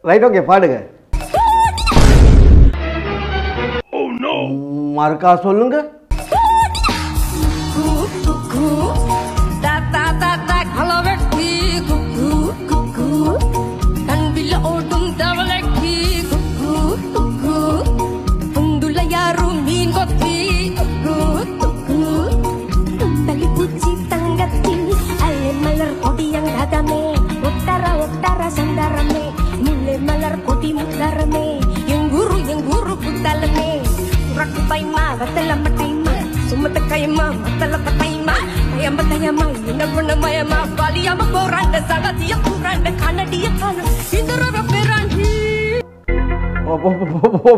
right okay பாடுங்க மறுக்கா சொல்லுங்க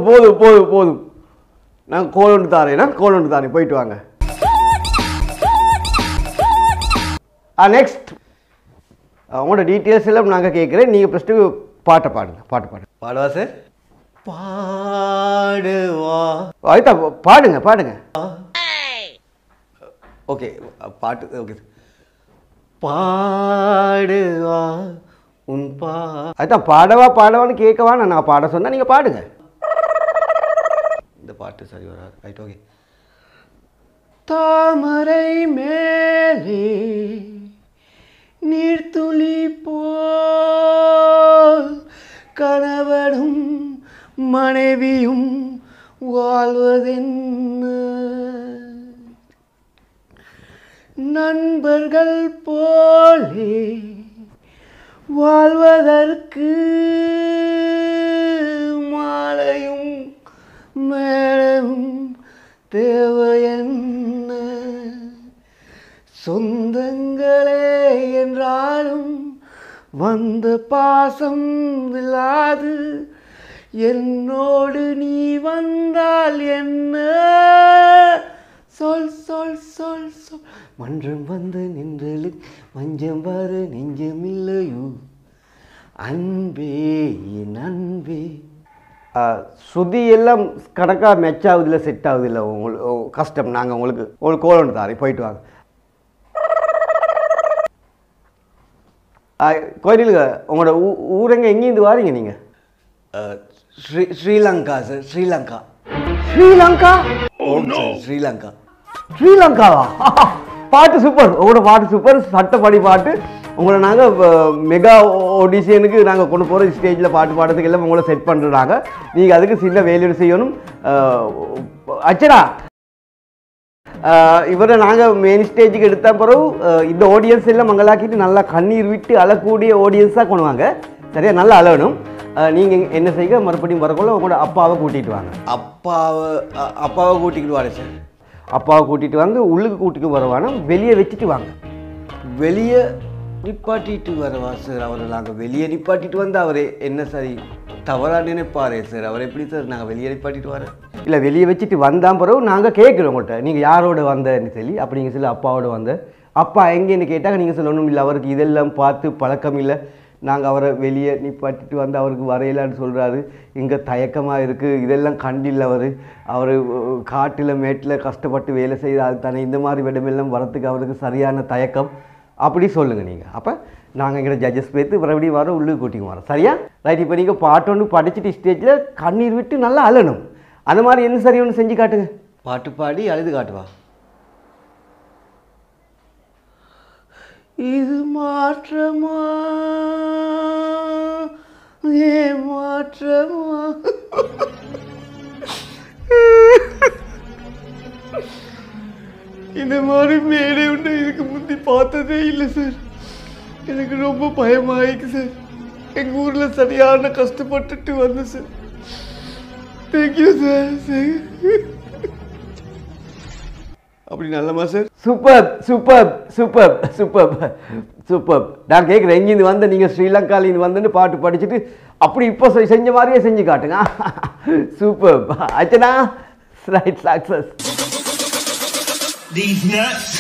போதும் போதும் போதும் நான் கோல் ஒன்று தாரேன் போயிட்டு வாங்க நெக்ஸ்ட் உங்களோட டீட்டெயில்ஸ் எல்லாம் நாங்கள் கேட்குறேன் நீங்கள் ஃபஸ்ட்டு பாட்டை பாடுங்க பாடுவா சார் பாடுவா ஆயிட்டா பாடுங்க ஓகே பாட்டு ஓகே பாடுவா உன் அதுதான் பாடவான்னு கேட்கவா நான் பாட சொன்னா நீங்கள் பாடுங்க இந்த பாட்டு சரி வராது ரைட் ஓகே தாமரை மேலே நீர்த்துளி போல் கணவனும் மனைவியும் வாழ்வதென்ன நண்பர்கள் போலே வாழ்வதற்கு மாலையும் மேளமும் தேவையென்ன சொந்தங்களே என்றாலும் வந்த பாசம் இல்லாது என்னோடு நீ வந்தால் என்ன சொல் சொல் சொல் சொல் மன்றம் வந்து நின்றலு மஞ்சம் வரு நெஞ்சமில்லையோ அன்பே என் அன்பே ஸ்ருதி எல்லாம் கணக்காக மேட்ச் ஆகுதில்ல செட் ஆகுதில்ல உங்களுக்கு கஷ்டம் நாங்கள் உங்களுக்கு கோல் ஒன்று தாரேன் போயிட்டு வாங்க கோயிலுங்க உங்களோட ஊரெங்க எங்கேருந்து வாரீங்க நீங்கள் ஸ்ரீலங்கா சார் ஸ்ரீலங்கா ஸ்ரீலங்காவா பாட்டு சூப்பர் உங்களோட பாட்டு சூப்பர் சட்டப்படி பாட்டு உங்களை நாங்கள் மெகா ஆடிஷனுக்கு நாங்கள் கொண்டு போகிற ஸ்டேஜில் பாட்டு பாடுறதுக்கு எல்லாம் உங்களை செட் பண்ணுறாங்க நீங்கள் அதுக்கு சின்ன வேலையோடு செய்யணும் அச்சடா இவரை நாங்கள் மெயின் ஸ்டேஜுக்கு எடுத்த பிறகு இந்த ஆடியன்ஸ் எல்லாம் மங்களாக்கிட்டு நல்லா கண்ணீர் விட்டு அழக்கூடிய ஆடியன்ஸாக கொண்டு வாங்க சரியா நல்லா அழகணும் நீங்கள் என்ன செய்ய மறுபடியும் வரக்குள்ள உங்களோட அப்பாவை கூட்டிகிட்டு வாங்க அப்பாவை கூட்டிகிட்டு வாங்க சார் அப்பாவை கூட்டிகிட்டு வாங்க உள்ளுக்கு கூட்டிட்டு வருவானா வெளியே வச்சுட்டு வாங்க வெளியே நிப்பாட்டிட்டு வரவா சார் அவரை நாங்கள் வெளியே நிப்பாட்டிட்டு வந்து அவர் என்ன சரி தவறாக நினைப்பாரே சார் அவர் எப்படி சார் நாங்கள் வெளியே நிப்பாட்டிட்டு வரேன் இல்லை வெளியே வச்சுட்டு வந்தால் பிறகு நாங்கள் கேட்குறோம் உங்கள்கிட்ட நீங்கள் யாரோட வந்தன்னு சொல்லி அப்படிங்க சொல்லி அப்பாவோட வந்த அப்பா எங்கேன்னு கேட்டால் நீங்கள் சொல்லணும் இல்லை அவருக்கு இதெல்லாம் பார்த்து பழக்கம் இல்லை நாங்கள் அவரை வெளியே நிப்பாட்டிட்டு வந்து அவருக்கு வரையலான்னு சொல்கிறாரு இங்கே தயக்கமாக இருக்குது இதெல்லாம் கண்டில்லை அவர் காட்டில் மேட்டில் கஷ்டப்பட்டு வேலை செய்தால் தானே இந்த மாதிரி இடமெல்லாம் வரத்துக்கு அவருக்கு சரியான தயக்கம் அப்படி சொல்லுங்கள் நீங்கள் அப்போ நாங்கள் எங்களை ஜட்ஜஸ் பேர்த்து மறுபடியும் வர உள்ளுக்கு கூட்டிங்க வரோம் சரியா ரைட் இப்போ நீங்கள் பாட்டு ஒன்று படிச்சுட்டு ஸ்டேஜில் கண்ணீர் விட்டு நல்லா அழணும் அந்த மாதிரி என்ன சரி ஒன்று செஞ்சு காட்டுங்க பாட்டு பாடி அழுது காட்டுவா இது மாற்றமா மாற்றமா இந்த மாதிரி மேலே உண்டு இதுக்கு முந்தி பார்த்ததே இல்லை சார் எனக்கு ரொம்ப பயமாயிருக்கு சார் எங்கள் ஊரில் சரியான கஷ்டப்பட்டுட்டு வந்தேன் சார் தேங்க்யூ சார் அப்படி நல்லமா sir super super super super super நான் கேட்குறேன் எங்கேருந்து வந்து நீங்கள் ஸ்ரீலங்காலேருந்து வந்துன்னு பாட்டு படிச்சுட்டு அப்படி இப்போ செஞ்ச மாதிரியே செஞ்சு காட்டுங்க super Archana right success These nuts